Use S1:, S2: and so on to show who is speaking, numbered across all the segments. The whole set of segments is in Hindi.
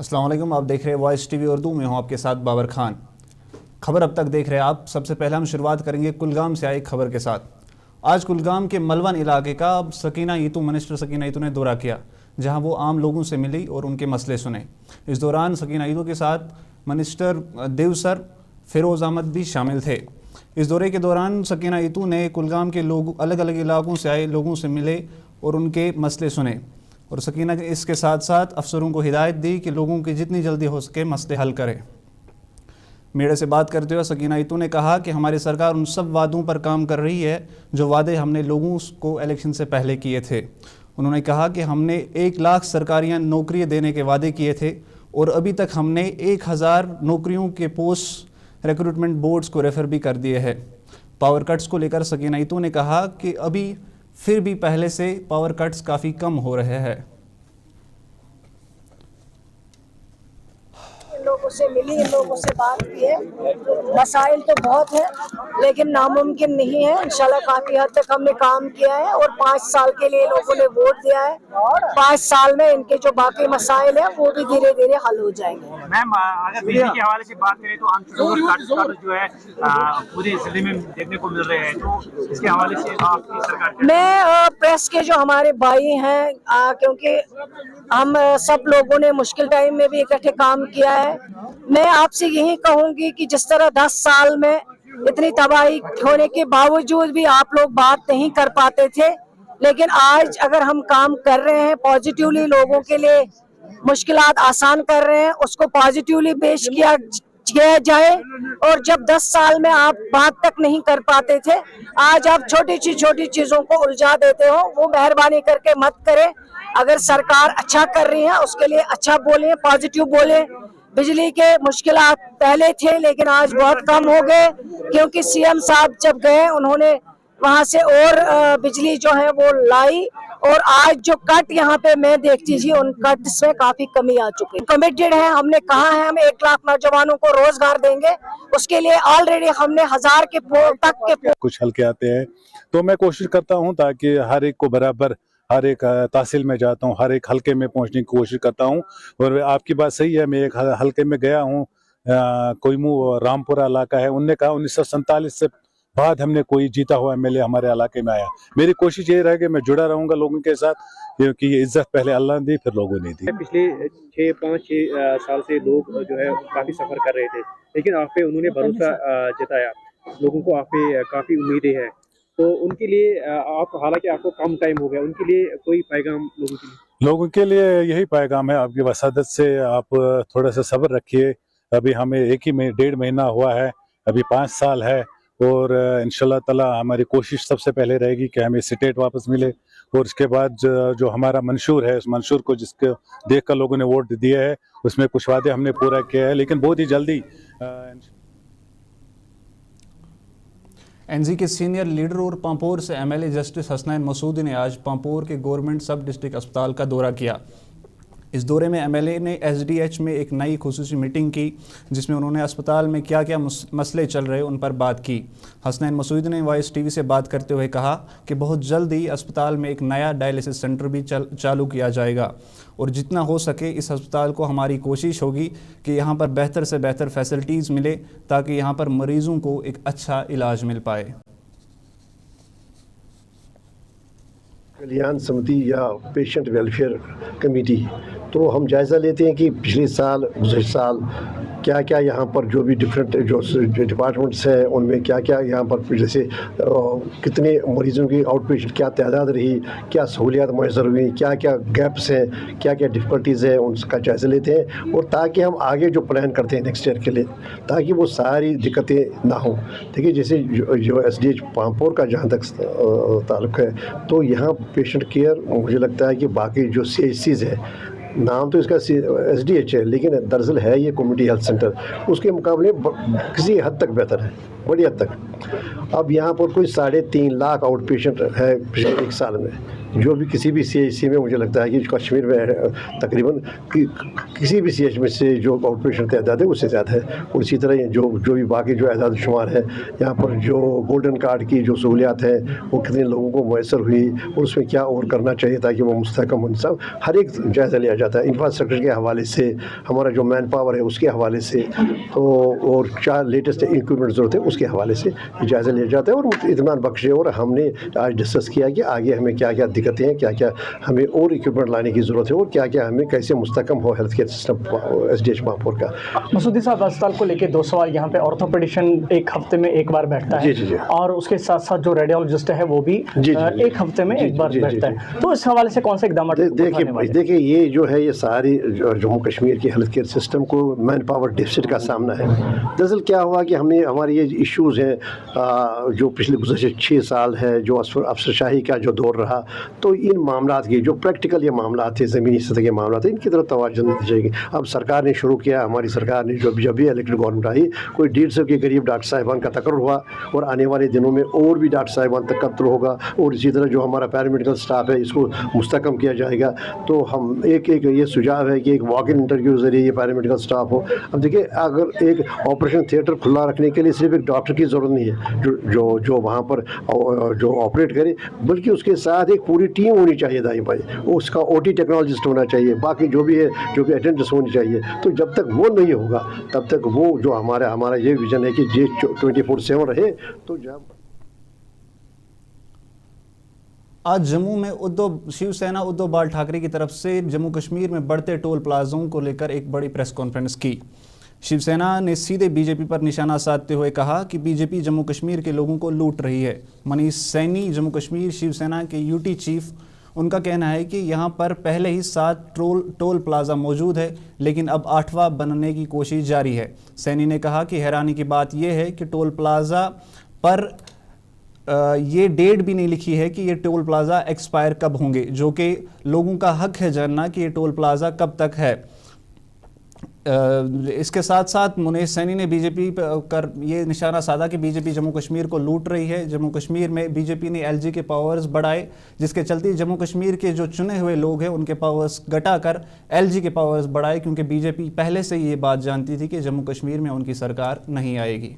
S1: अस्सलाम वालेकुम, आप देख रहे हैं वॉइस टीवी उर्दू में, हूँ आपके साथ बाबर खान। खबर अब तक देख रहे हैं आप। सबसे पहले हम शुरुआत करेंगे कुलगाम से आई खबर के साथ। आज कुलगाम के मलवन इलाके का मिनिस्टर सकीना ईतू ने दौरा किया, जहां वो आम लोगों से मिली और उनके मसले सुने। इस दौरान सकीना ईतू के साथ मिनिस्टर देवसर फिरोज़ अहमद भी शामिल थे। इस दौरे के दौरान सकीना ईतू ने कुलगाम के लोग अलग अलग इलाकों से आए लोगों से मिले और उनके मसले सुने। और सकीना ने इसके साथ साथ अफसरों को हिदायत दी कि लोगों की जितनी जल्दी हो सके मसले हल करें। मीडिया से बात करते हुए सकीना ईतू ने कहा कि हमारी सरकार उन सब वादों पर काम कर रही है जो वादे हमने लोगों को इलेक्शन से पहले किए थे। उन्होंने कहा कि हमने 1 लाख सरकारी नौकरियां देने के वादे किए थे और अभी तक हमने 1000 नौकरियों के पोस्ट रिक्रूटमेंट बोर्ड्स को रेफर भी कर दिए हैं। पावर कट्स को लेकर सकीना ईतू ने कहा कि अभी फिर भी पहले से पावर कट्स काफ़ी कम हो रहे हैं।
S2: लोगों से मिली, इन लोगों से बात की है। मसाइल तो बहुत है लेकिन नामुमकिन नहीं है। इंशाल्लाह काफी हद तक हमने काम किया है और 5 साल के लिए लोगों ने वोट दिया है। 5 साल में इनके जो बाकी मसाइल है वो भी धीरे धीरे हल हो जाएंगे।
S3: मैम, अगर बिजली के हवाले से बात करें तो हम जो है पूरे जिले में देखने को मिल रहे हैं, तो इसके हवाले से आपकी सरकार
S2: मैं प्रेस के जो हमारे भाई हैं, क्योंकि हम सब लोगों ने मुश्किल टाइम में भी इकट्ठे काम किया है, मैं आपसे यही कहूंगी कि जिस तरह 10 साल में इतनी तबाही होने के बावजूद भी आप लोग बात नहीं कर पाते थे, लेकिन आज अगर हम काम कर रहे हैं पॉजिटिवली, लोगों के लिए मुश्किलात आसान कर रहे हैं, उसको पॉजिटिवली पेश किया जाए। और जब 10 साल में आप बात तक नहीं कर पाते थे, आज आप छोटी चीजों को उलझा देते हो, वो मेहरबानी करके मत करें। अगर सरकार अच्छा कर रही है उसके लिए अच्छा बोले, पॉजिटिव बोले। बिजली के मुश्किलात पहले थे लेकिन आज बहुत कम हो गए, क्योंकि सीएम साहब जब गए उन्होंने वहां से और बिजली जो है वो लाई। और आज जो कट यहाँ पे मैं देखती थी, उन कट से काफी कमी आ चुकी है। कमिटेड है, हमने कहा है हम 1 लाख नौजवानों को रोजगार देंगे। उसके लिए ऑलरेडी हमने 1000 के तक के
S4: कुछ हल्के आते हैं, तो मैं कोशिश करता हूँ ताकि हर एक को बराबर, हर एक तहसील में जाता हूँ, हर एक हल्के में पहुँचने की कोशिश करता हूँ। और आपकी बात सही है, मैं एक हल्के में गया हूँ, कोईमू रामपुरा इलाका है। उनने कहा 1947 से बाद हमने कोई जीता हुआ एमएलए हमारे इलाके में आया। मेरी कोशिश ये रहे कि मैं जुड़ा रहूंगा लोगों के साथ, क्योंकि ये इज्जत पहले अल्लाह ने दी फिर लोगों ने दी।
S3: पिछले 5-6 साल से लोग जो है काफी सफर कर रहे थे, लेकिन आप पे उन्होंने भरोसा जताया, लोगों को आप पे काफी उम्मीदें हैं, तो उनके लिए आप, हालांकि आपको कम टाइम हो गया, उनके लिए कोई पैगाम लोगों के लिए यही पैगाम है आपकी वसादत से, आप थोड़ा सा सब्र रखिए। अभी हमें 1.5 महीना हुआ है, अभी 5 साल है, और इंशाल्लाह ताला हमारी कोशिश सबसे पहले रहेगी कि हमें स्टेट वापस मिले। और उसके बाद जो हमारा मंशूर है, उस मंशूर को जिसके देख कर लोगों ने वोट दिया है, उसमें कुछ वादे हमने पूरा किया है, लेकिन बहुत ही जल्दी।
S1: एनजी के सीनियर लीडर और पांपोर से एमएलए जस्टिस हसनैन मसूदी ने आज पांपोर के गवर्नमेंट सब डिस्ट्रिक्ट अस्पताल का दौरा किया। इस दौरे में एमएलए ने एसडीएच में एक नई खुसूसी मीटिंग की, जिसमें उन्होंने अस्पताल में क्या क्या मसले चल रहे उन पर बात की। हसनैन मसूदी ने वॉइस टीवी से बात करते हुए कहा कि बहुत जल्द ही अस्पताल में एक नया डायलिसिस सेंटर भी चालू किया जाएगा, और जितना हो सके इस अस्पताल को हमारी कोशिश होगी कि यहाँ पर बेहतर से बेहतर फैसिलिटीज़ मिले, ताकि यहाँ पर मरीज़ों को एक अच्छा इलाज मिल पाए।
S5: कल्याण समिति या पेशेंट वेलफेयर कमेटी, तो हम जायज़ा लेते हैं कि पिछले साल गुज़श्ते साल क्या क्या यहाँ पर जो भी डिफरेंट जो डिपार्टमेंट्स हैं उनमें क्या क्या यहाँ पर, जैसे कितने मरीज़ों की आउट पेशेंट क्या तादाद रही, क्या सहूलियात मैसर हुई, क्या क्या गैप्स हैं, क्या क्या डिफ़िकल्टीज़ हैं, उनका जायज़ा लेते हैं। और ताकि हम आगे जो प्लान करते हैं नेक्स्ट ईयर के लिए, ताकि वो सारी दिक्कतें ना हों। देखिए जैसे जो एसडीएच पांपोर का जहाँ तक ताल्लुक़ है, तो यहाँ पेशेंट केयर मुझे लगता है कि बाकी जो CHCs है, नाम तो इसका एसडीएच है लेकिन दरअसल है ये कम्युनिटी हेल्थ सेंटर, उसके मुकाबले किसी हद तक बेहतर है। बड़ी हद तक। अब यहाँ पर कोई 3.5 लाख आउट पेशेंट है पिछले 1 साल में, जो भी किसी भी CHC में मुझे लगता है कि कश्मीर में तकरीबन किसी भी CH में से जो आउट पेशेंट तादाद है उससे ज़्यादा है। और इसी तरह जो भी बाकी जो आदाद शुमार है, यहाँ पर जो गोल्डन कार्ड की जो सहूलियात है वो कितने लोगों को मैसर हुई और उसमें क्या और करना चाहिए ताकि वो मुस्तहकम हो, सब हर एक जायज़ा लिया जाता है। इंफ्रास्ट्रक्चर के हवाले से, हमारा जो मैन पावर है उसके हवाले से, तो और क्या लेटेस्ट इक्विपमेंट ज़रूरत है उसके हवाले से जायज़ा लिया जाता है और इत्मीनान बख्शे। और हमने आज डिस्कस किया कि आगे हमें क्या क्या दिक्कतें हैं, क्या क्या हमें और इक्विपमेंट लाने की ज़रूरत है और क्या क्या हमें कैसे मुस्तहकम हो health care system SDH Mahaur का।
S6: मसूदी साहब, अस्पताल को लेके 2 सवाल। यहाँ पे ऑर्थोपेडिशियन 1 हफ्ते में 1 बार बैठता है,
S5: जी।
S6: और उसके साथ साथ जो रेडियोलॉजिस्ट है वो भी 1 हफ्ते में 1 बार बैठता है। तो इस हवाले से कौन से इकदाम?
S5: देखिए ये जो है ये सारी जम्मू कश्मीर के हेल्थ केयर सिस्टम को मैन पावर डिफिसिट का सामना है। दरअसल क्या हुआ कि हमने हमारे ये इश्यूज़ हैं जो पिछले गुज़श्ते 6 साल है, जो अफसरशाही का जो दौर रहा, तो इन मामलात की जो प्रैक्टिकल ये मामलात थे, ज़मीनी सतह के मामलात थे, इनकी तरफ तवज्जो दी जाएगी। अब सरकार ने शुरू किया, हमारी सरकार ने जब भी इलेक्टेड गवर्नमेंट आई, कोई 150 के करीब डॉक्टर साहिबान का तकर्रुर हुआ और आने वाले दिनों में और भी डॉक्टर साहिबान तक कत्ल होगा। और इसी तरह जो हमारा पैरामेडिकल स्टाफ है इसको मुस्तकम किया जाएगा। तो हम एक ये सुझाव है कि एक वॉक इन इंटरव्यू के ज़रिए ये पैरामेडिकल स्टाफ हो। अब देखिए, अगर एक ऑपरेशन थिएटर खुला रखने के लिए सिर्फ एक डॉक्टर की ज़रूरत नहीं है जो वहाँ पर जो ऑपरेट करे, बल्कि उसके साथ एक पूरी टीम होनी चाहिए दाई भाई। उसका OT टेक्नोलॉजिस्ट होना चाहिए, बाकी जो भी है जो कि अटेंडेंट्स होनी चाहिए। तो जब तक वो नहीं होगा तब तक वो जो हमारा ये विजन है कि ये 24/7 रहे। तो जब
S1: आज जम्मू में शिवसेना उद्धव बाल ठाकरे की तरफ से जम्मू कश्मीर में बढ़ते टोल प्लाजों को लेकर एक बड़ी प्रेस कॉन्फ्रेंस की। शिवसेना ने सीधे बीजेपी पर निशाना साधते हुए कहा कि बीजेपी जम्मू कश्मीर के लोगों को लूट रही है। मनीष सैनी, जम्मू कश्मीर शिवसेना के UT चीफ, उनका कहना है कि यहां पर पहले ही 7 टोल प्लाजा मौजूद है, लेकिन अब 8वां बनने की कोशिश जारी है। सैनी ने कहा कि हैरानी की बात यह है कि टोल प्लाजा पर ये डेट भी नहीं लिखी है कि ये टोल प्लाजा एक्सपायर कब होंगे, जो कि लोगों का हक है जानना कि ये टोल प्लाजा कब तक है। इसके साथ साथ मनीष सैनी ने बीजेपी पर ये निशाना साधा कि बीजेपी जम्मू कश्मीर को लूट रही है। जम्मू कश्मीर में बीजेपी ने LG के पावर्स बढ़ाए, जिसके चलते जम्मू कश्मीर के जो चुने हुए लोग हैं उनके पावर्स घटाकर LG के पावर्स बढ़ाए, क्योंकि बीजेपी पहले से ये बात जानती थी कि जम्मू कश्मीर में उनकी सरकार नहीं आएगी।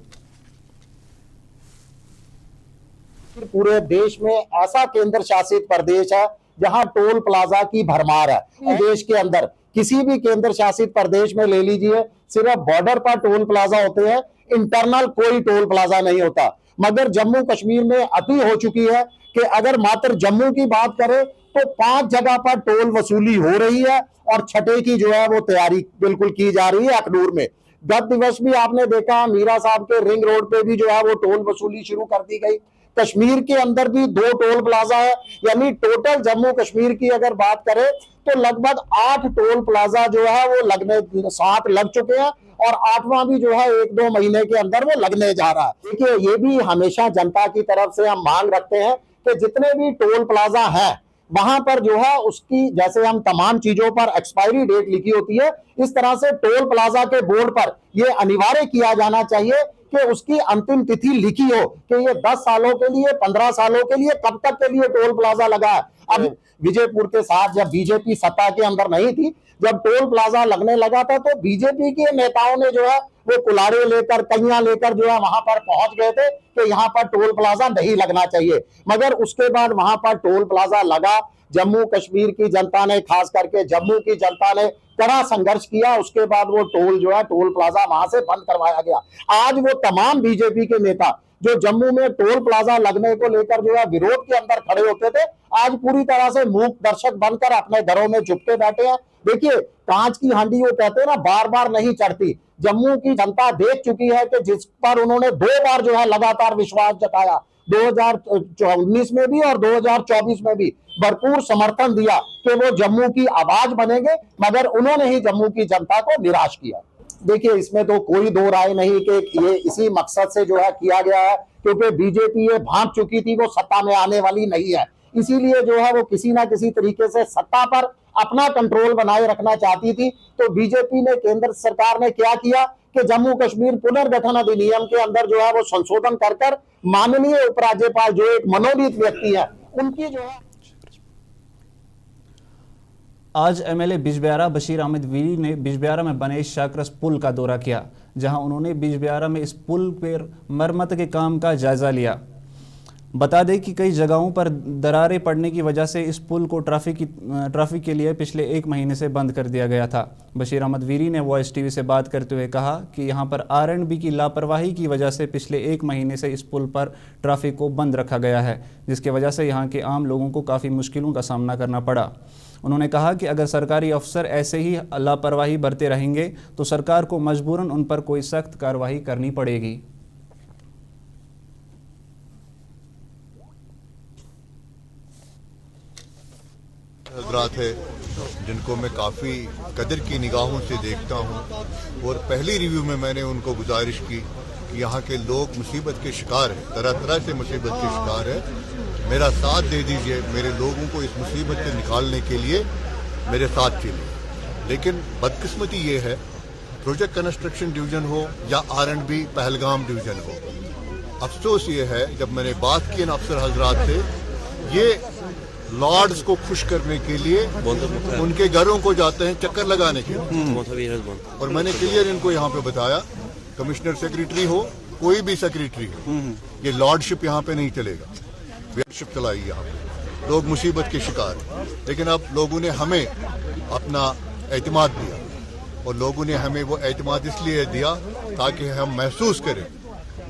S7: पूरे देश में ऐसा केंद्र शासित प्रदेश है जहां टोल प्लाजा की भरमार है। देश के अंदर किसी भी केंद्र शासित प्रदेश में ले लीजिए, सिर्फ बॉर्डर पर टोल प्लाजा होते हैं, इंटरनल कोई टोल प्लाजा नहीं होता। मगर जम्मू कश्मीर में अति हो चुकी है कि अगर मात्र जम्मू की बात करें तो 5 जगह पर टोल वसूली हो रही है और 6ठे की जो है वो तैयारी बिल्कुल की जा रही है अखनूर में। गत दिवस भी आपने देखा मीरा साहब के रिंग रोड पे भी जो है वो टोल वसूली शुरू कर दी गई। कश्मीर के अंदर भी 2 टोल प्लाजा है, यानी टोटल जम्मू कश्मीर की अगर बात करें तो लगभग 8 टोल प्लाजा जो है वो 7 लग चुके हैं और 8वां भी जो है 1-2 महीने के अंदर वो लगने जा रहा है। देखिए, ये भी हमेशा जनता की तरफ से हम मांग रखते हैं कि जितने भी टोल प्लाजा हैं वहां पर जो है उसकी, जैसे हम तमाम चीजों पर एक्सपायरी डेट लिखी होती है, इस तरह से टोल प्लाजा के बोर्ड पर यह अनिवार्य किया जाना चाहिए कि उसकी अंतिम तिथि लिखी हो कि ये 10 सालों के लिए, 15 सालों के लिए, कब तक के लिए टोल प्लाजा लगा है। अब विजयपुर के साथ जब बीजेपी सत्ता के अंदर नहीं थी, जब टोल प्लाजा लगने लगा था तो बीजेपी के नेताओं ने जो है वो कुल्हाड़े लेकर, कइयां लेकर जो है वहां पर पहुंच गए थे कि यहाँ पर टोल प्लाजा नहीं लगना चाहिए। मगर उसके बाद वहां पर टोल प्लाजा लगा। जम्मू कश्मीर की जनता ने, खास करके जम्मू की जनता ने कड़ा संघर्ष किया। उसके बाद वो टोल जो है टोल प्लाजा वहां से बंद करवाया गया। आज वो तमाम बीजेपी के नेता जो जम्मू में टोल प्लाजा लगने को लेकर जो है विरोध के अंदर खड़े होते थे, आज पूरी तरह से मूक दर्शक बनकर अपने घरों में चुपके बैठे हैं। देखिए, कांच की हांडी वो कहते हैं ना, बार बार नहीं चढ़ती। जम्मू की जनता देख चुकी है कि जिस पर उन्होंने 2 बार जो है लगातार विश्वास जताया, 2019 में भी और 2024 में भी भरपूर समर्थन दिया कि वो जम्मू की आवाज बनेंगे, मगर उन्होंने ही जम्मू की जनता को निराश किया। देखिए, इसमें तो कोई 2 राय नहीं कि ये इसी मकसद से जो है किया गया है, क्योंकि बीजेपी ये भांप चुकी थी वो सत्ता में आने वाली नहीं है। इसीलिए जो है वो किसी ना किसी तरीके से सत्ता पर अपना कंट्रोल बनाए रखना चाहती थी। तो बीजेपी ने, केंद्र सरकार ने क्या किया कि जम्मू कश्मीर पुनर्गठन अधिनियम के अंदर जो है वो संशोधन कर कर माननीय उपराज्यपाल जो एक मनोनीत व्यक्ति है उनकी जो है।
S1: आज एमएलए बिजबियारा बशीर अहमद वीरी ने बिजबियारा में बने शाकरस पुल का दौरा किया, जहां उन्होंने बिजबियारा में इस पुल पर मरम्मत के काम का जायजा लिया। बता दें कि कई जगहों पर दरारें पड़ने की वजह से इस पुल को ट्रैफिक के लिए पिछले 1 महीने से बंद कर दिया गया था। बशीर अहमद वीरी ने वॉइस टीवी से बात करते हुए कहा कि यहां पर आरएंडबी की लापरवाही की वजह से पिछले 1 महीने से इस पुल पर ट्रैफिक को बंद रखा गया है, जिसकी वजह से यहां के आम लोगों को काफ़ी मुश्किलों का सामना करना पड़ा। उन्होंने कहा कि अगर सरकारी अफसर ऐसे ही लापरवाही बरते रहेंगे तो सरकार को मजबूरन उन पर कोई सख्त कार्रवाई करनी पड़ेगी।
S8: हजरात है जिनको मैं काफ़ी कदर की निगाहों से देखता हूँ, और पहली रिव्यू में मैंने उनको गुजारिश की कि यहाँ के लोग मुसीबत के शिकार हैं, तरह तरह से मुसीबत के शिकार है, मेरा साथ दे दीजिए, मेरे लोगों को इस मुसीबत से निकालने के लिए मेरे साथ चलिए। लेकिन बदकिस्मती ये है, प्रोजेक्ट कंस्ट्रक्शन डिवीजन हो या R&B पहलगाम डिवीजन हो, अफसोस ये है जब मैंने बात की इन अफसर हजरात से, ये लॉर्ड्स को खुश करने के लिए उनके घरों को जाते हैं चक्कर लगाने के लिए। और मैंने क्लियर इनको यहाँ पे बताया, कमिश्नर सेक्रेटरी हो, कोई भी सेक्रेटरी हो, ये लॉर्डशिप यहाँ पे नहीं चलेगा, वेयरशिप चलाई यहाँ पे। लोग मुसीबत के शिकार हैं, लेकिन अब लोगों ने हमें अपना एतमाद दिया, और लोगों ने हमें वो एतमाद इसलिए दिया ताकि हम महसूस करें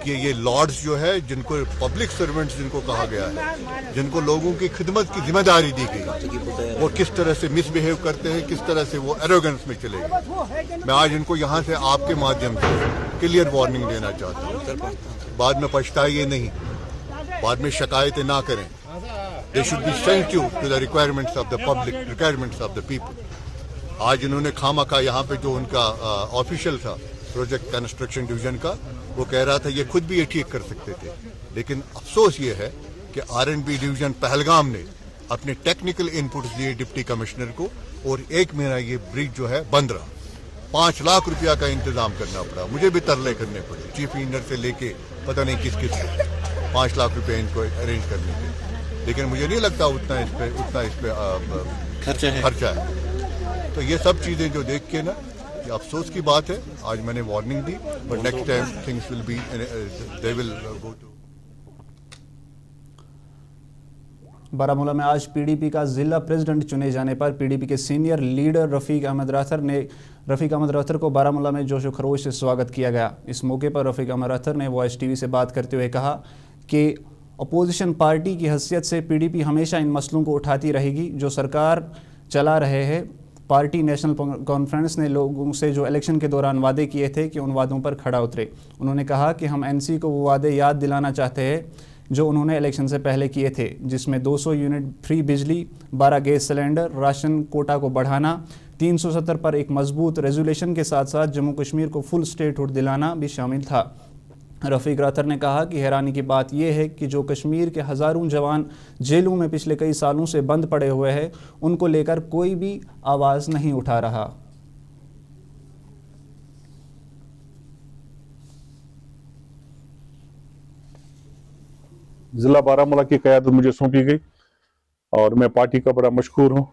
S8: कि ये लॉर्ड्स जो है, जिनको पब्लिक सर्वेंट्स जिनको कहा गया है, जिनको लोगों की खिदमत की जिम्मेदारी दी गई, वो किस तरह से मिसबिहेव करते हैं, किस तरह से वो एरोगेंस में चले गए। मैं आज इनको यहाँ से आपके माध्यम से क्लियर वार्निंग देना चाहता हूँ, बाद में पछताइए नहीं, बाद में शिकायतें ना करें। They should be sensitive to the requirements of the public, requirements of the people. आज इन्होंने खामखा यहाँ पे जो उनका ऑफिशियल था प्रोजेक्ट कंस्ट्रक्शन डिवीजन का, वो कह रहा था ये खुद भी ये ठीक कर सकते थे, लेकिन अफसोस ये है कि R&B डिवीजन पहलगाम ने अपने टेक्निकल इनपुट्स दिए डिप्टी कमिश्नर को, और 1 महीना ये ब्रिज जो है बंद रहा। 5 लाख रुपया का इंतजाम करना पड़ा, मुझे भी तरले करने पड़े, चीफ इंजीनियर से लेके पता नहीं किस किस को 5 लाख रुपया इनको अरेंज करने के, लेकिन मुझे नहीं लगता उतना इस पे खर्चा है। तो ये सब चीजें जो देख के ना, ये अफसोस की बात है। आज मैंने वार्निंग दी, but next time things will be, they will go to.
S1: Baramulla में आज पीडीपी का जिला प्रेसिडेंट चुने जाने पर पीडीपी के सीनियर लीडर रफीक अहमद राथर को बारामूला में जोशो खरोश से स्वागत किया गया। इस मौके पर रफीक अहमद राथर ने वॉइस टीवी से बात करते हुए कहा कि अपोजिशन पार्टी की हैसियत से पीडीपी हमेशा इन मसलों को उठाती रहेगी जो सरकार चला रहे हैं। पार्टी नेशनल कॉन्फ्रेंस ने लोगों से जो इलेक्शन के दौरान वादे किए थे कि उन वादों पर खड़ा उतरे। उन्होंने कहा कि हम एनसी को वो वादे याद दिलाना चाहते हैं जो उन्होंने इलेक्शन से पहले किए थे, जिसमें 200 यूनिट फ्री बिजली, 12 गैस सिलेंडर, राशन कोटा को बढ़ाना, 370 पर एक मजबूत रेजोल्यूशन के साथ साथ जम्मू कश्मीर को फुल स्टेटहुड दिलाना भी शामिल था। रफीक राथर ने कहा कि हैरानी की बात यह है कि जो कश्मीर के हज़ारों जवान जेलों में पिछले कई सालों से बंद पड़े हुए हैं, उनको लेकर कोई भी आवाज़ नहीं उठा रहा।
S4: जिला बारामूला की क़यादत मुझे सौंपी गई और मैं पार्टी का बड़ा मशकूर हूँ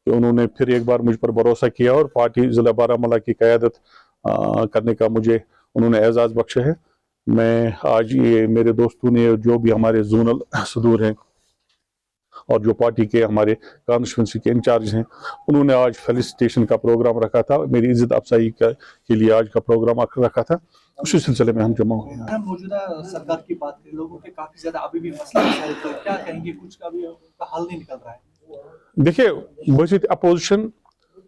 S4: कि उन्होंने फिर एक बार मुझ पर भरोसा किया और पार्टी जिला बारामूला की क़यादत करने का मुझे उन्होंने एजाज़ बख्शा है। मैं आज ये मेरे दोस्तों ने जो भी हमारे जोनल सदूर हैं और जो पार्टी के हमारे कॉन्स्टिट्यूंसी के इंचार्ज हैं, उन्होंने आज फेलिसिटेशन का प्रोग्राम रखा था, मेरी इज्जत अफजाई के लिए आज का प्रोग्राम रखा था। उसी सिलसिले में हम जमा हुए हैं।
S9: मौजूदा सरकार की बात करें, लोगों के काफी ज्यादा अभी भी मसला है, तो क्या कहेंगे, कुछ का भी हल नहीं निकल रहा है।
S4: देखिए, वैसे अपोजिशन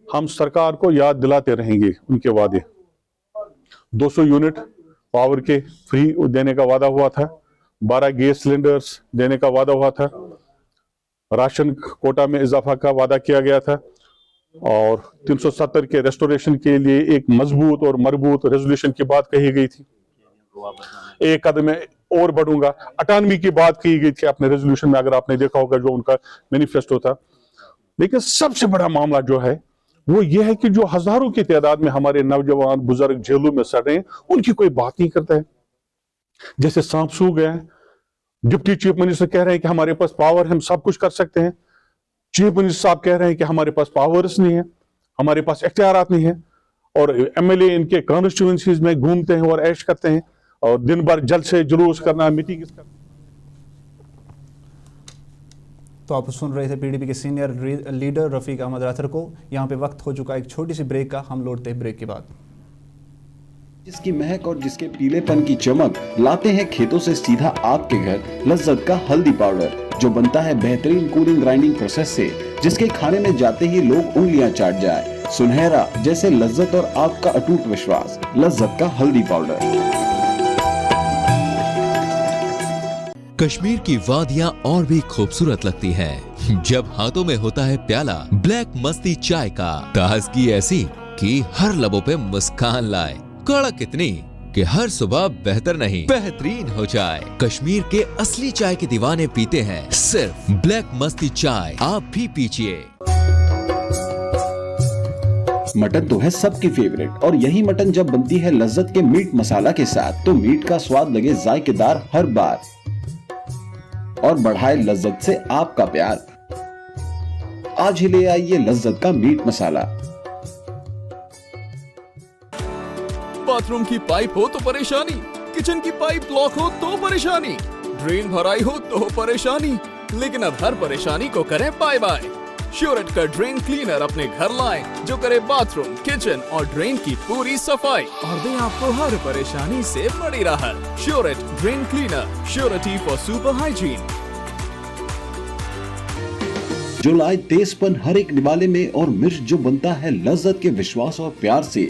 S4: हम सरकार को याद दिलाते रहेंगे उनके वादे। 200 यूनिट पावर के फ्री देने का वादा हुआ था, 12 गैस सिलेंडर्स देने का वादा हुआ था, राशन कोटा में इजाफा का वादा किया गया था और 370 के रेस्टोरेशन के लिए एक मजबूत और मरबूत रेजोल्यूशन की बात कही गई थी। एक कदम और बढ़ूंगा, 98 की बात की गई थी अपने रेजोल्यूशन में, अगर आपने देखा होगा जो उनका मैनिफेस्टो था। लेकिन सबसे बड़ा मामला जो है वो ये है कि जो हजारों की तादाद में हमारे नौजवान बुजुर्ग जेलों में सड़ रहे हैं, उनकी कोई बात नहीं करता है। जैसे सांप सूख गया है, डिप्टी चीफ मिनिस्टर कह रहे हैं कि हमारे पास पावर, हम सब कुछ कर सकते हैं। चीफ मिनिस्टर साहब कह रहे हैं कि हमारे पास पावर्स नहीं है, हमारे पास इख्तियारात नहीं है, और एमएलए इनके कॉन्स्टिट्यूएंसीज में घूमते हैं और ऐश करते हैं और दिन भर जल से जुलूस करना, मीटिंग करना।
S1: तो आप सुन रहे थे पीडीपी के सीनियर लीडर रफीक अहमद राथर को। यहाँ पे वक्त हो चुका एक छोटी सी ब्रेक का, हम लौटते हैं ब्रेक के बाद।
S10: जिसकी महक और जिसके पीलेपन की चमक लाते हैं खेतों से सीधा आपके घर लज्जत का हल्दी पाउडर, जो बनता है बेहतरीन कूलिंग ग्राइंडिंग प्रोसेस से, जिसके खाने में जाते ही लोग उंगलियां चाट जाए। सुनहरा जैसे लज्जत और आपका अटूट विश्वास, लज्जत का हल्दी पाउडर।
S11: कश्मीर की वादियां और भी खूबसूरत लगती हैं जब हाथों में होता है प्याला ब्लैक मस्ती चाय का। ताजगी ऐसी कि हर लबों पे मुस्कान लाए, कड़क इतनी कि हर सुबह बेहतर नहीं बेहतरीन हो जाए। कश्मीर के असली चाय के दीवाने पीते हैं सिर्फ ब्लैक मस्ती चाय, आप भी पीजिए।
S10: मटन तो है सबकी फेवरेट, और यही मटन जब बनती है लज्जत के मीट मसाला के साथ, तो मीट का स्वाद लगे जायकेदार हर बार और बढ़ाए लज्जत से आपका प्यार। आज ही ले आइए लज्जत का मीट मसाला।
S12: बाथरूम की पाइप हो तो परेशानी, किचन की पाइप ब्लॉक हो तो परेशानी, ड्रेन भराई हो तो परेशानी, लेकिन अब हर परेशानी को करें बाय बाय। श्योरेट का ड्रेन क्लीनर अपने घर लाएं, जो करे बाथरूम, किचन और ड्रेन की पूरी सफाई और दे आपको हर परेशानी से बड़ी राहत। श्योरेट drain cleaner, surety for super hygiene.
S10: जो लाए तेजपन हर एक निवाले में, और मिर्च जो बनता है लज्जत के विश्वास और प्यार से।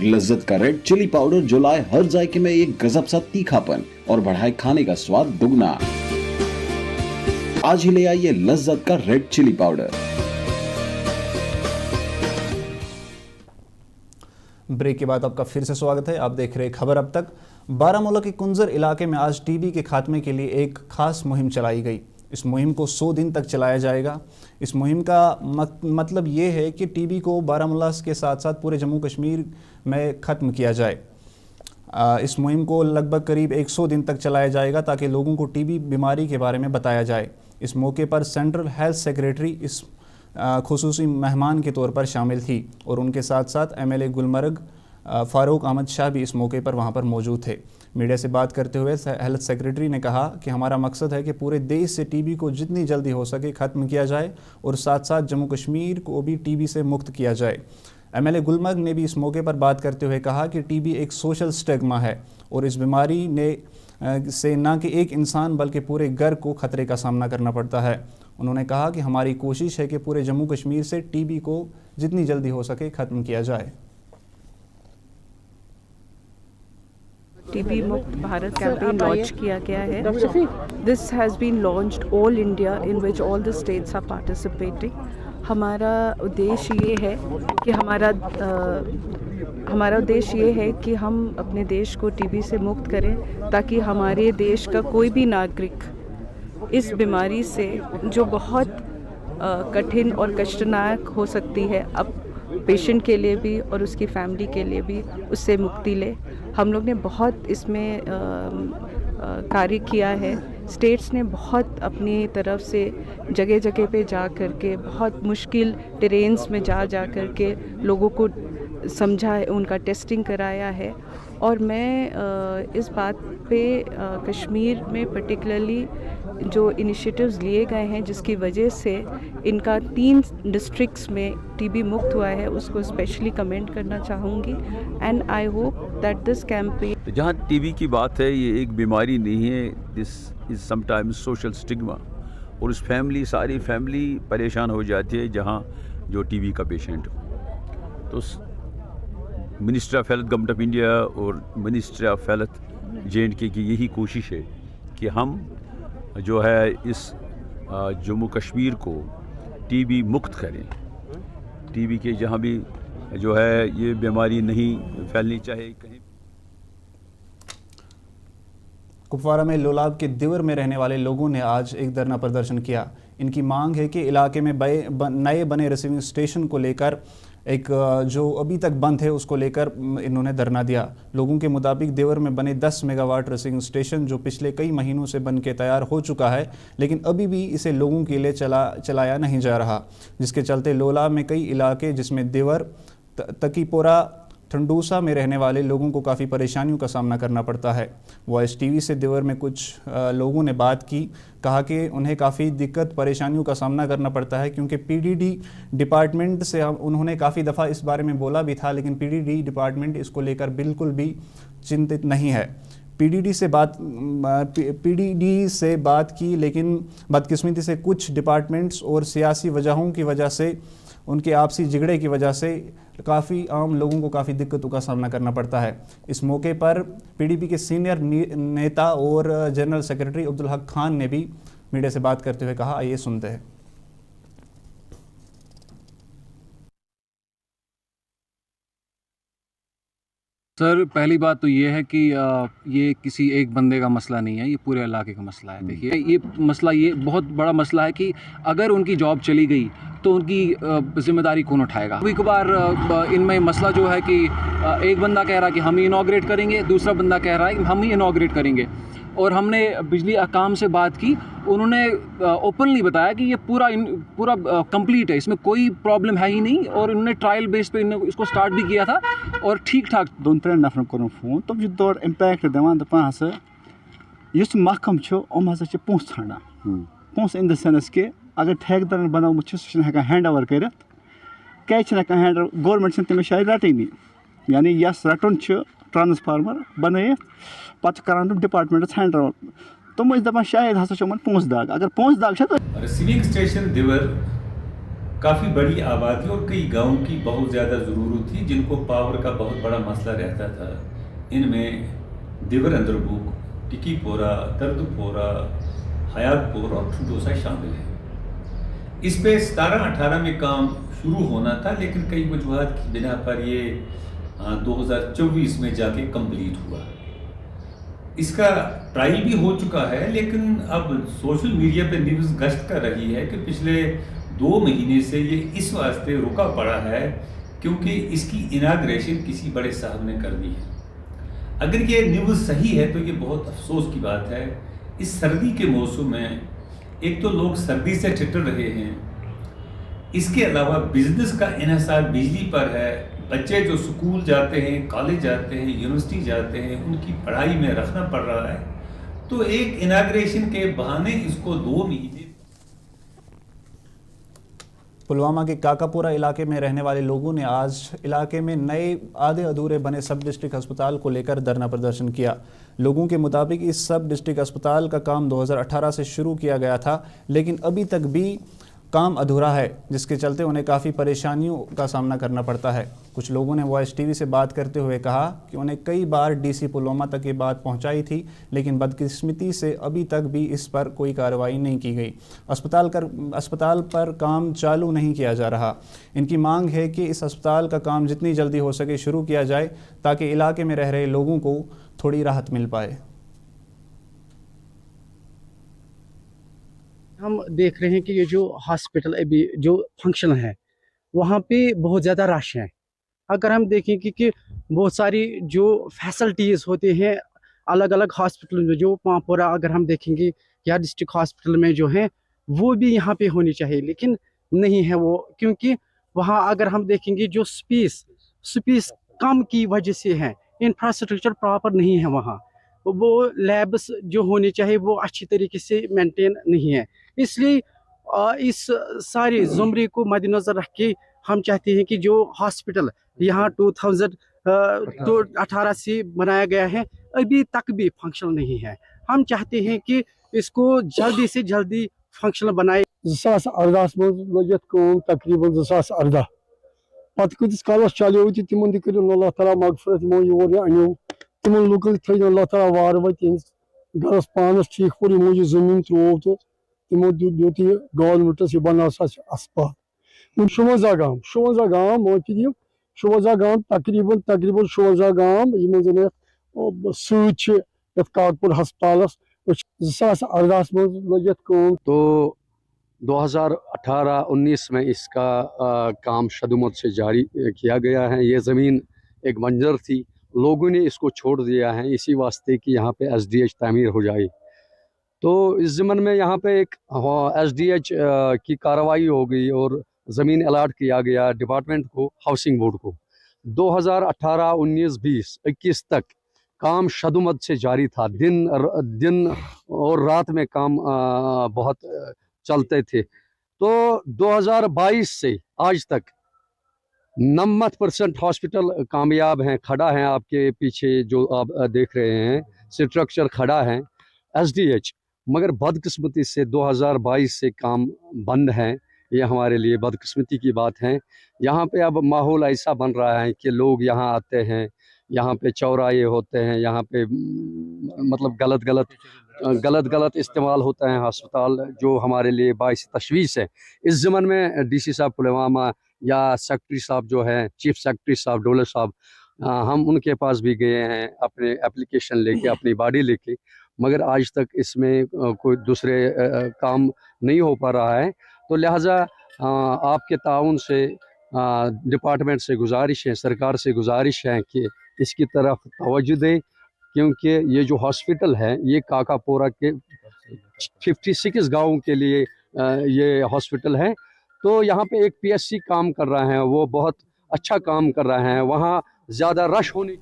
S10: लज्जत का रेड चिली पाउडर जो लाए हर जायके में एक गजब सा तीखापन और बढ़ाए खाने का स्वाद दुगना। आज ही ले आइए लज्जत का रेड चिली पाउडर।
S1: ब्रेक के बाद आपका फिर से स्वागत है। आप देख रहे हैं खबर अब तक। बारामूला के कुंजर इलाके में आज टीबी के खात्मे के लिए एक खास मुहिम चलाई गई। इस मुहिम को 100 दिन तक चलाया जाएगा। इस मुहिम का मतलब ये है कि टीबी को बारामूला के साथ साथ पूरे जम्मू कश्मीर में ख़त्म किया जाए। इस मुहिम को लगभग करीब 100 दिन तक चलाया जाएगा ताकि लोगों को टीबी बीमारी के बारे में बताया जाए। इस मौके पर सेंट्रल हेल्थ सेक्रेटरी इस खुसूसी मेहमान के तौर पर शामिल थी और उनके साथ साथ एमएलए गुलमर्ग फ़ारूक अहमद शाह भी इस मौके पर वहां पर मौजूद थे। मीडिया से बात करते हुए हेल्थ सेक्रेटरी ने कहा कि हमारा मकसद है कि पूरे देश से टीबी को जितनी जल्दी हो सके ख़त्म किया जाए और साथ साथ जम्मू कश्मीर को भी टीबी से मुक्त किया जाए। एमएलए गुलमर्ग ने भी इस मौके पर बात करते हुए कहा कि टीबी एक सोशल स्टिग्मा है और इस बीमारी से न कि एक इंसान बल्कि पूरे घर को खतरे का सामना करना पड़ता है। उन्होंने कहा कि हमारी कोशिश है कि पूरे जम्मू कश्मीर से टीबी को जितनी जल्दी हो सके ख़त्म किया जाए।
S13: टीबी मुक्त भारत कैंपेन लॉन्च किया गया है। This has been launched all India in which all the states are participating. हमारा उद्देश्य ये है कि हमारा उद्देश्य ये है कि हम अपने देश को टीबी से मुक्त करें ताकि हमारे देश का कोई भी नागरिक इस बीमारी से, जो बहुत कठिन और कष्टनाक हो सकती है अब पेशेंट के लिए भी और उसकी फैमिली के लिए भी, उससे मुक्ति ले। हम लोग ने बहुत इसमें कार्य किया है। स्टेट्स ने बहुत अपनी तरफ से जगह जगह पे जा कर के, बहुत मुश्किल टेरेन्स में जा कर के लोगों को समझा है, उनका टेस्टिंग कराया है। और मैं इस बात पे कश्मीर में पर्टिकुलरली जो इनिशिएटिव्स लिए गए हैं जिसकी वजह से इनका 3 डिस्ट्रिक्ट्स में टीबी मुक्त हुआ है, उसको स्पेशली कमेंट करना चाहूँगी। And I hope that this campaign,
S14: जहाँ टीबी की बात है, ये एक बीमारी नहीं है, this is sometimes social stigma, और उस सारी फैमिली परेशान हो जाती है जहाँ जो टीबी का पेशेंट हो। तो ministry of health government of India और मिनिस्ट्री ऑफ हेल्थ JNK की यही कोशिश है कि हम जो है इस जम्मू कश्मीर को टीबी मुक्त करें। टीबी के जहाँ भी जो है ये बीमारी नहीं फैलनी चाहिए कहीं।
S1: कुपवारा में लोलाब के दिवर में रहने वाले लोगों ने आज एक धरना प्रदर्शन किया। इनकी मांग है कि इलाके में नए बने रिसीविंग स्टेशन को लेकर एक जो अभी तक बंद है उसको लेकर इन्होंने धरना दिया। लोगों के मुताबिक देवर में बने 10 मेगावाट रिसीविंग स्टेशन जो पिछले कई महीनों से बन के तैयार हो चुका है, लेकिन अभी भी इसे लोगों के लिए चलाया नहीं जा रहा, जिसके चलते लोला में कई इलाके जिसमें देवर, तकीपोरा, ठंडूसा में रहने वाले लोगों को काफ़ी परेशानियों का सामना करना पड़ता है। वॉइस टीवी से देवर में कुछ लोगों ने बात की, कहा कि उन्हें काफ़ी दिक्कत परेशानियों का सामना करना पड़ता है क्योंकि पीडीडी डिपार्टमेंट से उन्होंने काफ़ी दफ़ा इस बारे में बोला भी था, लेकिन पीडीडी डिपार्टमेंट इसको लेकर बिल्कुल भी चिंतित नहीं है। पीडीडी से बात की, लेकिन बदकिस्मती से कुछ डिपार्टमेंट्स और सियासी वजहों की वजह से, उनके आपसी झगड़े की वजह से काफ़ी आम लोगों को काफ़ी दिक्कतों का सामना करना पड़ता है। इस मौके पर पीडीपी के सीनियर नेता और जनरल सेक्रेटरी अब्दुल हक खान ने भी मीडिया से बात करते हुए कहा, आइए सुनते हैं।
S15: सर, पहली बात तो ये है कि ये किसी एक बंदे का मसला नहीं है, ये पूरे इलाके का मसला है। देखिए, ये मसला ये बहुत बड़ा मसला है कि अगर उनकी जॉब चली गई तो उनकी जिम्मेदारी कौन उठाएगा। कभी कभार इनमें मसला जो है कि एक बंदा कह रहा है कि हम ही इनॉग्रेट करेंगे, दूसरा बंदा कह रहा है कि हम ही इनॉग्रेट करेंगे। और हमने बिजली अकाम से बात की, उन्होंने ओपनली बताया कि ये पूरा कंप्लीट है, इसमें कोई प्रॉब्लम है ही नहीं, और उन्होंने ट्रायल बेस पे इसको स्टार्ट भी किया था और ठीक ठाक।
S16: 2-3 नफर कोन फोन तब जो तौर इम्पैक्ट दिवान दपान हसा युस महकम छो ओम हसा छ पोंस छाना पोंस इन द सेंस के अगर ठेकेदार बनावमुत छ सु हेका हैंड ओवर करित क्या छ हेका हैंड गवर्नमेंट छ तमे शायद रटनी, यानी यस रटन छ ट्रांसफार्मर बनाए पत करान डिपार्टमेंट हैंड ओवर तुम दपान शायद हसा छ मन 5 दाग, अगर 5 दाग छ तो
S17: रिसीविंग स्टेशन देवर काफ़ी बड़ी आबादी और कई गांव की बहुत ज़्यादा ज़रूरत थी जिनको पावर का बहुत बड़ा मसला रहता था। इनमें देवर अंदरबुक, टिकीपोरा, दर्दपोरा, हयातपुर और ठुडोसा शामिल है। इस पे 17-18 में काम शुरू होना था, लेकिन कई वजूहत की बिना पर ये 2024 में जाके कंप्लीट हुआ। इसका ट्रायल भी हो चुका है, लेकिन अब सोशल मीडिया पे न्यूज़ गश्त कर रही है कि पिछले 2 महीने से ये इस वास्ते रुका पड़ा है क्योंकि इसकी इनाग्रेशन किसी बड़े साहब ने कर दी है। अगर ये न्यूज़ सही है तो ये बहुत अफसोस की बात है। इस सर्दी के मौसम में एक तो लोग सर्दी से ठिठुर रहे हैं, इसके अलावा बिजनेस का इन्हिसार बिजली पर है। बच्चे जो स्कूल जाते हैं, कॉलेज जाते हैं, यूनिवर्सिटी जाते हैं, उनकी पढ़ाई में रखना पड़ रहा है। तो एक इनाग्रेशन के बहाने इसको 2 महीने।
S1: पुलवामा के काकापुरा इलाके में रहने वाले लोगों ने आज इलाके में नए आधे अधूरे बने सब डिस्ट्रिक्ट अस्पताल को लेकर धरना प्रदर्शन किया। लोगों के मुताबिक इस सब डिस्ट्रिक्ट अस्पताल का काम 2018 से शुरू किया गया था, लेकिन अभी तक भी काम अधूरा है, जिसके चलते उन्हें काफ़ी परेशानियों का सामना करना पड़ता है। कुछ लोगों ने वॉइस टीवी से बात करते हुए कहा कि उन्हें कई बार डीसी पुलवामा तक ये बात पहुंचाई थी, लेकिन बदकिस्मती से अभी तक भी इस पर कोई कार्रवाई नहीं की गई। अस्पताल पर काम चालू नहीं किया जा रहा। इनकी मांग है कि इस अस्पताल का काम जितनी जल्दी हो सके शुरू किया जाए ताकि इलाके में रह रहे लोगों को थोड़ी राहत मिल पाए।
S6: हम देख रहे हैं कि ये जो हॉस्पिटल अभी जो फंक्शन है वहाँ पे बहुत ज़्यादा रश है। अगर हम देखें कि बहुत सारी जो फैसिलिटीज़ होते हैं अलग अलग हॉस्पिटल में, जो पांपोरा अगर हम देखेंगे या डिस्ट्रिक्ट हॉस्पिटल में जो है वो भी यहाँ पे होनी चाहिए, लेकिन नहीं है वो, क्योंकि वहाँ अगर हम देखेंगे जो स्पेस कम की वजह से है, इंफ्रास्ट्रक्चर प्रॉपर नहीं है वहाँ, वो लैब्स जो होने चाहिए वो अच्छी तरीके से मेंटेन नहीं है। इसलिए इस सारे जुमरे को मद्देनज़र रख के हम चाहते हैं कि जो हॉस्पिटल यहाँ 2018 से बनाया गया है अभी तक भी फंक्शनल नहीं है। हम चाहते हैं कि इसको जल्दी से जल्दी फंक्शनल बनाए।
S18: 2018 लगित तकरीबन 2018 पत कतिस कालस चलो तिमन अल्लाह ताला मगफरत योर अनो तिमन लुकन थ अल्लाह ताला वार वत गरस पानस ठीक पूरी मुझे जमीन त्रो तो तिमो दुत गवर्नमेंटस बना अस्पताल शुवजा गाम शुवजा गाम तकरीबन शुवजा गाम यम काकपुर हस्पताल 2018 लगित।
S19: तो 2018-19 में इसका काम शदुमत से जारी किया गया है। ये ज़मीन एक बंजर थी, लोगों ने इसको छोड़ दिया है इसी वास्ते कि यहाँ पे SDH तामीर हो जाए। तो इस ज़मन में यहाँ पे एक SDH की कार्रवाई हो गई और ज़मीन अलाट किया गया डिपार्टमेंट को, हाउसिंग बोर्ड को। 2018, 19, 20, 21 तक काम शदुमत से जारी था। दिन और रात में काम बहुत चलते थे। तो 2022 से आज तक 90% हॉस्पिटल कामयाब हैं, खड़ा है। आपके पीछे जो आप देख रहे हैं स्ट्रक्चर खड़ा है SDH, मगर बदकिस्मती से 2022 से काम बंद है। ये हमारे लिए बदकिस्मती की बात है। यहाँ पे अब माहौल ऐसा बन रहा है कि लोग यहाँ आते हैं, यहाँ पे चौराहे होते हैं, यहाँ पे मतलब गलत गलत इस्तेमाल होता है अस्पताल, जो हमारे लिए बाइस तशवीश है। इस ज़मन में DC साहब पुलवामा या सेक्रेटरी साहब जो है, चीफ सेक्रेटरी साहब डोले साहब, हम उनके पास भी गए हैं अपने एप्लीकेशन लेके, अपनी बॉडी लेके, मगर आज तक इसमें कोई दूसरे काम नहीं हो पा रहा है। तो लिहाजा आपके ताउन से डिपार्टमेंट से गुजारिश है, सरकार से गुजारिश है कि इसकी तरफ तवज्जो दें, क्योंकि ये जो हॉस्पिटल है ये काकापोरा के 56 गाँव के लिए ये हॉस्पिटल है। तो यहाँ पे एक PSC काम कर रहा है, वो बहुत अच्छा काम कर रहा है, वहाँ ज़्यादा रश होने।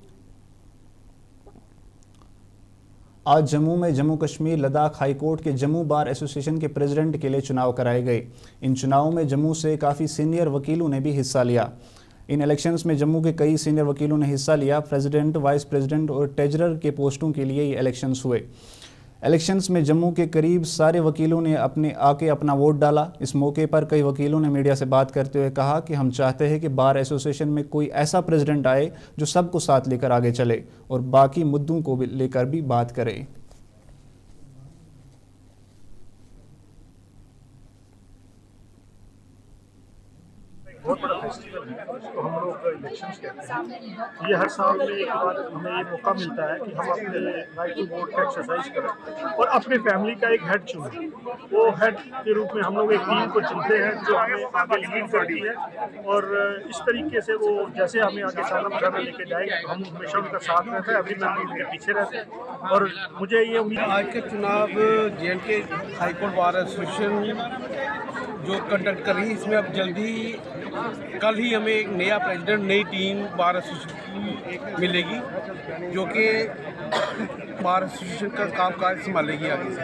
S1: आज जम्मू में जम्मू कश्मीर लद्दाख हाई कोर्ट के जम्मू बार एसोसिएशन के प्रेसिडेंट के लिए चुनाव कराए गए। इन चुनावों में जम्मू से काफ़ी सीनियर वकीलों ने भी हिस्सा लिया। इन इलेक्शंस में जम्मू के कई सीनियर वकीलों ने हिस्सा लिया। प्रेसिडेंट, वाइस प्रेसिडेंट और ट्रेजरर के पोस्टों के लिए ये इलेक्शंस हुए। इलेक्शंस में जम्मू के करीब सारे वकीलों ने अपना वोट डाला। इस मौके पर कई वकीलों ने मीडिया से बात करते हुए कहा कि हम चाहते हैं कि बार एसोसिएशन में कोई ऐसा प्रेसिडेंट आए जो सबको साथ लेकर आगे चले और बाकी मुद्दों को लेकर भी बात करे।
S20: बहुत बड़ा फेस्टिवल है, तो हम लोग इलेक्शंस कहते हैं। ये हर साल में एक बार हमें ये मौका मिलता है कि हम अपने राइट टू वोट का एक्सरसाइज करें और अपने फैमिली का एक हेड चुनें। वो हेड के रूप में हम लोग एक टीम को चुनते हैं जो हमें आगे लीड करती है, और इस तरीके से वो जैसे हमें आगे साला मसाला लेके जाएंगे, हम हमेशा उनका साथ रहता है, एवरी मेंबर उनके पीछे रहते हैं। और मुझे ये उम्मीद,
S21: आज के चुनाव JNK हाईकोर्ट बार एसोसिएशन जो कंडक्ट कर रही है, इसमें अब जल्दी कल ही हमें एक नया प्रेसिडेंट, नई टीम बार एसोसिएशन मिलेगी, जो कि बार एसोसिएशन का कामकाज संभालेगी आगे से।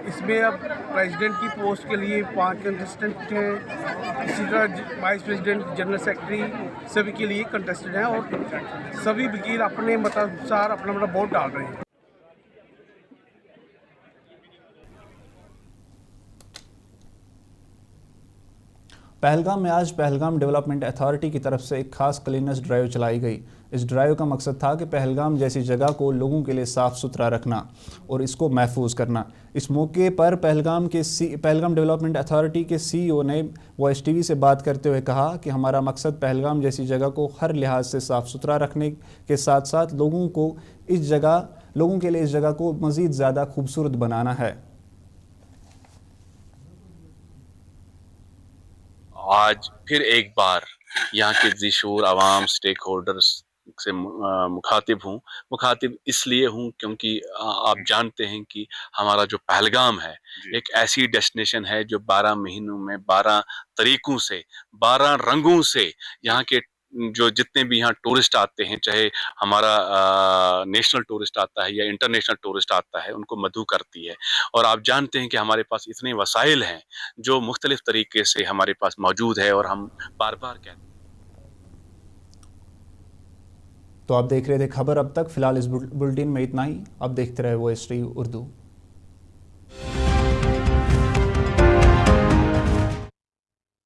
S21: इसमें अब प्रेसिडेंट की पोस्ट के लिए 5 कंटेस्टेंट हैं, इसी तरह वाइस प्रेसिडेंट, जनरल सेक्रेटरी सभी के लिए कंटेस्टेंट हैं, और सभी वकील अपने मतानुसार अपना वोट डाल रहे हैं।
S1: पहलगाम में आज पहलगाम डेवलपमेंट अथॉरिटी की तरफ से एक खास क्लीननेस ड्राइव चलाई गई। इस ड्राइव का मकसद था कि पहलगाम जैसी जगह को लोगों के लिए साफ़ सुथरा रखना और इसको महफूज करना। इस मौके पर पहलगाम डेवलपमेंट अथॉरिटी के CEO ने वॉइस TV से बात करते हुए कहा कि हमारा मकसद पहलगाम जैसी जगह को हर लिहाज से साफ़ सुथरा रखने के साथ साथ लोगों के लिए इस जगह को मज़ीद ज़्यादा खूबसूरत बनाना है।
S22: आज फिर एक बार यहाँ के ज़िशूर आवाम, स्टेक होल्डर्स से मुखातिब इसलिए हूँ क्योंकि आप जानते हैं कि हमारा जो पहलगाम है एक ऐसी डेस्टिनेशन है जो 12 महीनों में 12 तरीकों से, 12 रंगों से यहाँ के जो जितने भी यहाँ टूरिस्ट आते हैं, चाहे हमारा नेशनल टूरिस्ट आता है या इंटरनेशनल टूरिस्ट आता है, उनको मधु करती है। और आप जानते हैं कि हमारे पास इतने वसाइल हैं जो मुख्तलिफ तरीके से हमारे पास मौजूद है, और हम बार बार कहते हैं।
S1: तो आप देख रहे थे खबर अब तक। फिलहाल इस बुलेटिन में इतना ही। अब देखते रहे वॉइस TV उर्दू।